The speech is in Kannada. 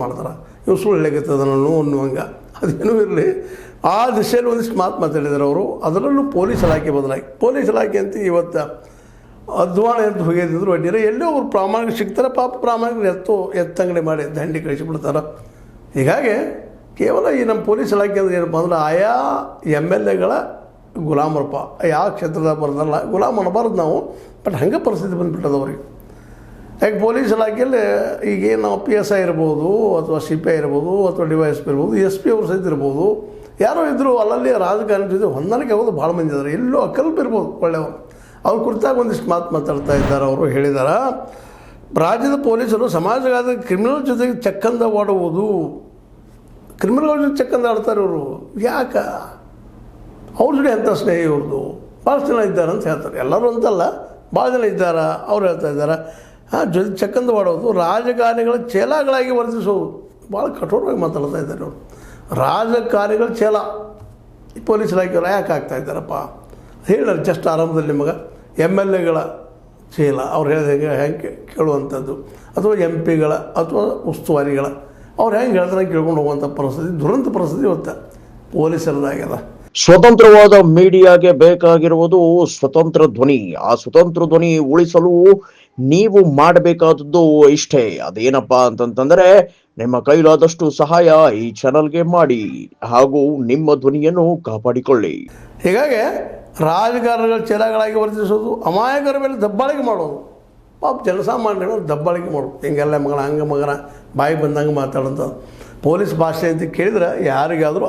ಮಾಡ್ತಾರೆ. ಇವು ಸುಳ್ಳು ಹೇಗತ್ತದ ನಾನು ಅನ್ನುವಂಗೆ ಅದೇನೂ ಇರಲಿ. ಆ ದಿಶೆಯಲ್ಲಿ ಒಂದಿಷ್ಟು ಮಾತಾಡಿದ್ದಾರೆ ಅವರು. ಅದರಲ್ಲೂ ಪೊಲೀಸ್ ಇಲಾಖೆ ಬದಲಾಗಿ ಪೊಲೀಸ್ ಇಲಾಖೆ ಅಂತ ಇವತ್ತು ಅಧ್ವಾನ ಅಂತ ಹೋಗಿದ್ರು ಅಡ್ಡಿರ ಎಲ್ಲೋ ಅವ್ರು ಪ್ರಾಮಾಣಿಕ ಸಿಗ್ತಾರೆ. ಪಾಪ ಪ್ರಾಮಾಣಿಕ ಎತ್ತಂಗಡಿ ಮಾಡಿ ದಂಡಿ ಕಳಿಸಿಬಿಡ್ತಾರೆ. ಹೀಗಾಗಿ ಕೇವಲ ಈ ನಮ್ಮ ಪೊಲೀಸ್ ಇಲಾಖೆ ಅಂದ್ರೆ ಏನಪ್ಪ ಅಂದ್ರೆ ಆಯಾ MLAಗಳ ಗುಲಾಮರಪ್ಪ. ಯಾವ ಕ್ಷೇತ್ರದ ಬರ್ದಲ್ಲ ಗುಲಾಮ್ ಅನ್ನಬಾರ್ದು ನಾವು, ಬಟ್ ಹಂಗೆ ಪರಿಸ್ಥಿತಿ ಬಂದುಬಿಟ್ಟದ ಅವ್ರಿಗೆ. ಯಾಕೆ ಪೊಲೀಸ್ ಇಲಾಖೆಯಲ್ಲಿ ಈಗೇನು ನಾವು PSI ಇರ್ಬೋದು ಅಥವಾ CPI ಇರ್ಬೋದು ಅಥವಾ DYSP ಇರ್ಬೋದು, SP ಅವ್ರು ಸಹಿತ ಇರ್ಬೋದು, ಯಾರೋ ಇದ್ದರು ಅಲ್ಲಲ್ಲಿ ರಾಜಕಾರಣ ಜೊತೆ ಹೊಂದಾಣಿಕೆ ಆಗೋದು ಭಾಳ ಮಂದಿ ಇದ್ದಾರೆ. ಎಲ್ಲೋ ಅಕಲ್ಪ ಇರ್ಬೋದು ಒಳ್ಳೆಯವರು. ಅವ್ರ ಕುರಿತಾಗಿ ಒಂದಿಷ್ಟು ಮಾತಾಡ್ತಾ ಇದ್ದಾರೆ. ಅವರು ಹೇಳಿದ್ದಾರೆ, ರಾಜ್ಯದ ಪೊಲೀಸರು ಸಮಾಜವಾದ ಕ್ರಿಮಿನಲ್ ಜೊತೆಗೆ ಚಕ್ಕಂದ ಆಡುವುದು. ಕ್ರಿಮಿನಲ್ ಜೊತೆ ಚಕ್ಕಂದ ಆಡ್ತಾರೆ ಇವರು. ಯಾಕೆ ಅವ್ರ ಜೊತೆ ಎಂಥ ಸ್ನೇಹ ಇವ್ರದ್ದು? ಭಾಳ ಜನ ಇದ್ದಾರೆ ಅಂತ ಹೇಳ್ತಾರೆ. ಎಲ್ಲರೂ ಅಂತಲ್ಲ, ಭಾಳ ಜನ ಇದ್ದಾರೆ. ಅವ್ರು ಹೇಳ್ತಾ ಇದ್ದಾರೆ ಜೊತೆ ಚಕ್ಕಂದ ಆಡೋದು, ರಾಜಕಾರಣಿಗಳ ಚೇಲಾಗಳಾಗಿ ವರ್ತಿಸೋದು. ಭಾಳ ಕಠೋರವಾಗಿ ಮಾತಾಡ್ತಾ ಇದ್ದಾರೆ ಅವರು. ರಾಜಕಾರಣಿಗಳ ಚೇಲ ಈ ಪೊಲೀಸ್ ಇಲಾಖೆಯವರು ಯಾಕೆ ಆಗ್ತಾ ಇದ್ದಾರಪ್ಪ ಹೇಳೋರು. ಜಸ್ಟ್ ಆರಂಭದಲ್ಲಿ ನಿಮಗೆ MLAಗಳ ಚೇಲ ಅವ್ರು ಹೇಳಿದಂಗೆ ಹೆಂಗೆ ಕೇಳುವಂಥದ್ದು, ಅಥವಾ MP ಗಳ ಅಥವಾ ಉಸ್ತುವಾರಿಗಳ ಅವ್ರು ಹೆಂಗೆ ಹೇಳ್ತಾರೆ ಕೇಳ್ಕೊಂಡು ಹೋಗುವಂಥ ಪರಿಸ್ಥಿತಿ, ದುರಂತ ಪರಿಸ್ಥಿತಿ ಇವತ್ತು ಪೊಲೀಸರದಾಗ್ಯದ. ಸ್ವತಂತ್ರವಾದ ಮೀಡಿಯಾಗೆ ಬೇಕಾಗಿರುವುದು ಸ್ವತಂತ್ರ ಧ್ವನಿ. ಆ ಸ್ವತಂತ್ರ ಧ್ವನಿ ಉಳಿಸಲು ನೀವು ಮಾಡಬೇಕಾದದ್ದು ಇಷ್ಟೇ. ಅದೇನಪ್ಪಾ ಅಂತಂತಂದ್ರೆ ನಿಮ್ಮ ಕೈಲಾದಷ್ಟು ಸಹಾಯ ಈ ಚಾನಲ್ಗೆ ಮಾಡಿ ಹಾಗೂ ನಿಮ್ಮ ಧ್ವನಿಯನ್ನು ಕಾಪಾಡಿಕೊಳ್ಳಿ. ಹೀಗಾಗಿ ರಾಜಕಾರಣಿಗಳ ಚೇಲಾಗಳಾಗಿ ವರ್ತಿಸೋದು, ಅಮಾಯಕರ ಮೇಲೆ ದಬ್ಬಾಳಿಕೆ ಮಾಡೋದು, ಪಾಪ ಜನಸಾಮಾನ್ಯರು ದಬ್ಬಾಳಿಕೆ ಮಾಡೋದು. ಹಿಂಗೆಲ್ಲ ಮಗನ ಹಂಗೆ ಮಗನ ಬಾಯಿ ಬಂದಂಗೆ ಮಾತಾಡೋಂಥದ್ದು ಪೊಲೀಸ್ ಭಾಷೆ ಅಂತ ಕೇಳಿದ್ರೆ ಯಾರಿಗಾದರೂ